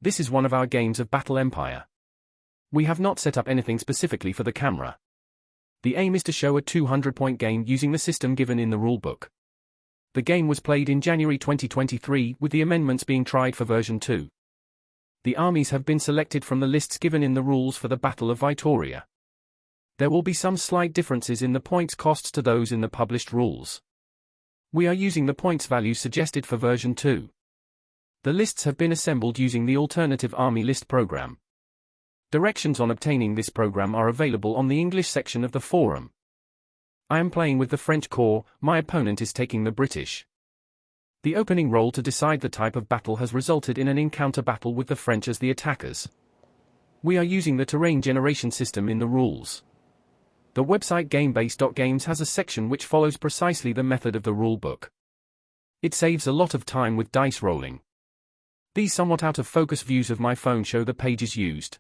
This is one of our games of Bataille Empire. We have not set up anything specifically for the camera. The aim is to show a 200-point game using the system given in the rulebook. The game was played in January 2023, with the amendments being tried for version 2. The armies have been selected from the lists given in the rules for the Battle of Vitoria. There will be some slight differences in the points costs to those in the published rules. We are using the points values suggested for version 2. The lists have been assembled using the Alternative Army List program. Directions on obtaining this program are available on the English section of the forum. I am playing with the French corps, my opponent is taking the British. The opening roll to decide the type of battle has resulted in an encounter battle with the French as the attackers. We are using the terrain generation system in the rules. The website gamebase.games has a section which follows precisely the method of the rulebook. It saves a lot of time with dice rolling. These somewhat out-of-focus views of my phone show the pages used.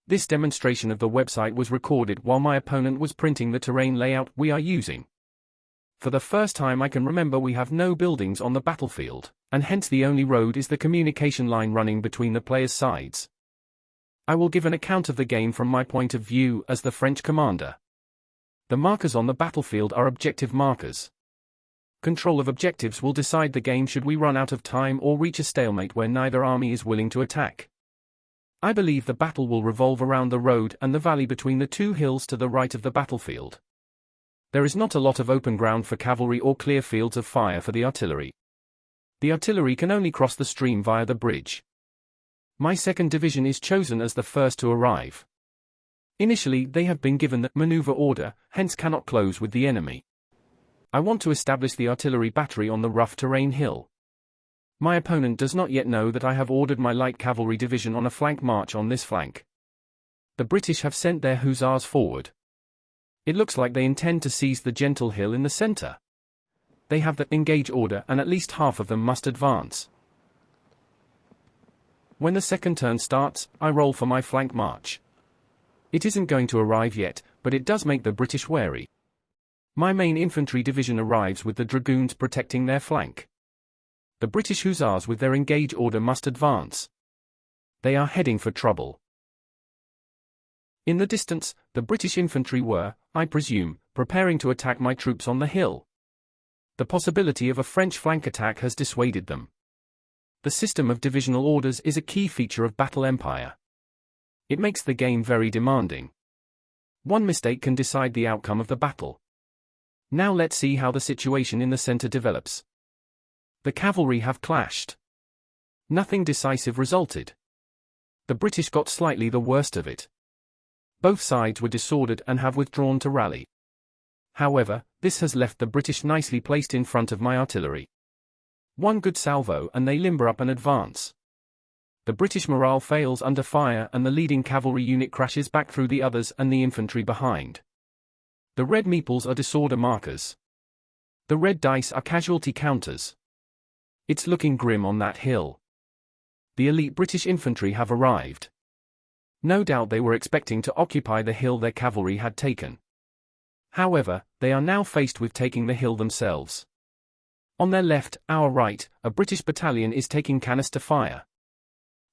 This demonstration of the website was recorded while my opponent was printing the terrain layout we are using. For the first time I can remember we have no buildings on the battlefield, and hence the only road is the communication line running between the players' sides. I will give an account of the game from my point of view as the French commander. The markers on the battlefield are objective markers. Control of objectives will decide the game should we run out of time or reach a stalemate where neither army is willing to attack. I believe the battle will revolve around the road and the valley between the two hills to the right of the battlefield. There is not a lot of open ground for cavalry or clear fields of fire for the artillery. The artillery can only cross the stream via the bridge. My second division is chosen as the first to arrive. Initially they have been given the maneuver order, hence cannot close with the enemy. I want to establish the artillery battery on the rough terrain hill. My opponent does not yet know that I have ordered my light cavalry division on a flank march on this flank. The British have sent their hussars forward. It looks like they intend to seize the gentle hill in the center. They have the engage order and at least half of them must advance. When the second turn starts, I roll for my flank march. It isn't going to arrive yet, but it does make the British wary. My main infantry division arrives with the dragoons protecting their flank. The British hussars with their engage order must advance. They are heading for trouble. In the distance, the British infantry were, I presume, preparing to attack my troops on the hill. The possibility of a French flank attack has dissuaded them. The system of divisional orders is a key feature of Bataille Empire. It makes the game very demanding. One mistake can decide the outcome of the battle. Now let's see how the situation in the center develops. The cavalry have clashed. Nothing decisive resulted. The British got slightly the worst of it. Both sides were disordered and have withdrawn to rally. However, this has left the British nicely placed in front of my artillery. One good salvo and they limber up and advance. The British morale fails under fire and the leading cavalry unit crashes back through the others and the infantry behind. The red meeples are disorder markers. The red dice are casualty counters. It's looking grim on that hill. The elite British infantry have arrived. No doubt they were expecting to occupy the hill their cavalry had taken. However, they are now faced with taking the hill themselves. On their left, our right, a British battalion is taking canister fire.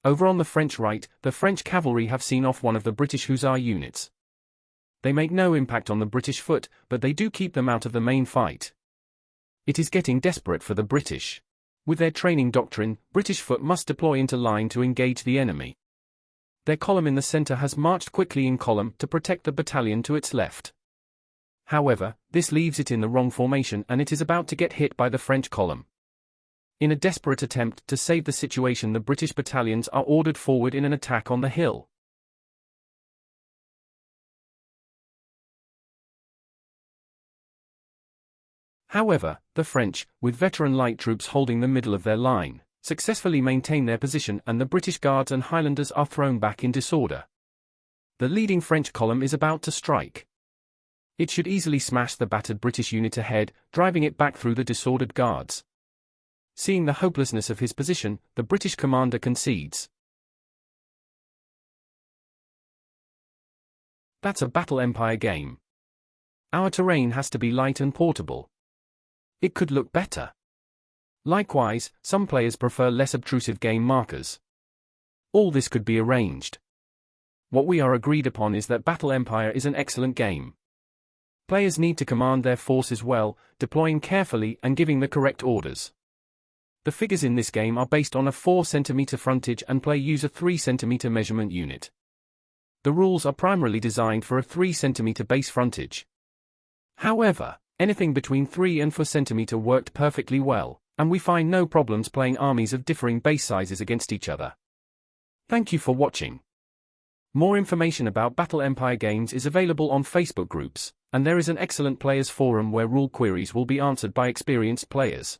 Over on the French right, the French cavalry have seen off one of the British hussar units. They make no impact on the British foot, but they do keep them out of the main fight. It is getting desperate for the British. With their training doctrine, British foot must deploy into line to engage the enemy. Their column in the center has marched quickly in column to protect the battalion to its left. However, this leaves it in the wrong formation and it is about to get hit by the French column. In a desperate attempt to save the situation, the British battalions are ordered forward in an attack on the hill. However, the French, with veteran light troops holding the middle of their line, successfully maintain their position and the British Guards and Highlanders are thrown back in disorder. The leading French column is about to strike. It should easily smash the battered British unit ahead, driving it back through the disordered Guards. Seeing the hopelessness of his position, the British commander concedes. That's a Bataille Empire game. Our terrain has to be light and portable. It could look better. Likewise, some players prefer less obtrusive game markers. All this could be arranged. What we are agreed upon is that Bataille Empire is an excellent game. Players need to command their forces well, deploying carefully and giving the correct orders. The figures in this game are based on a 4 cm frontage and play use a 3 cm measurement unit. The rules are primarily designed for a 3 cm base frontage. However, anything between 3 and 4 cm worked perfectly well, and we find no problems playing armies of differing base sizes against each other. Thank you for watching. More information about Bataille Empire games is available on Facebook groups, and there is an excellent players forum where rule queries will be answered by experienced players.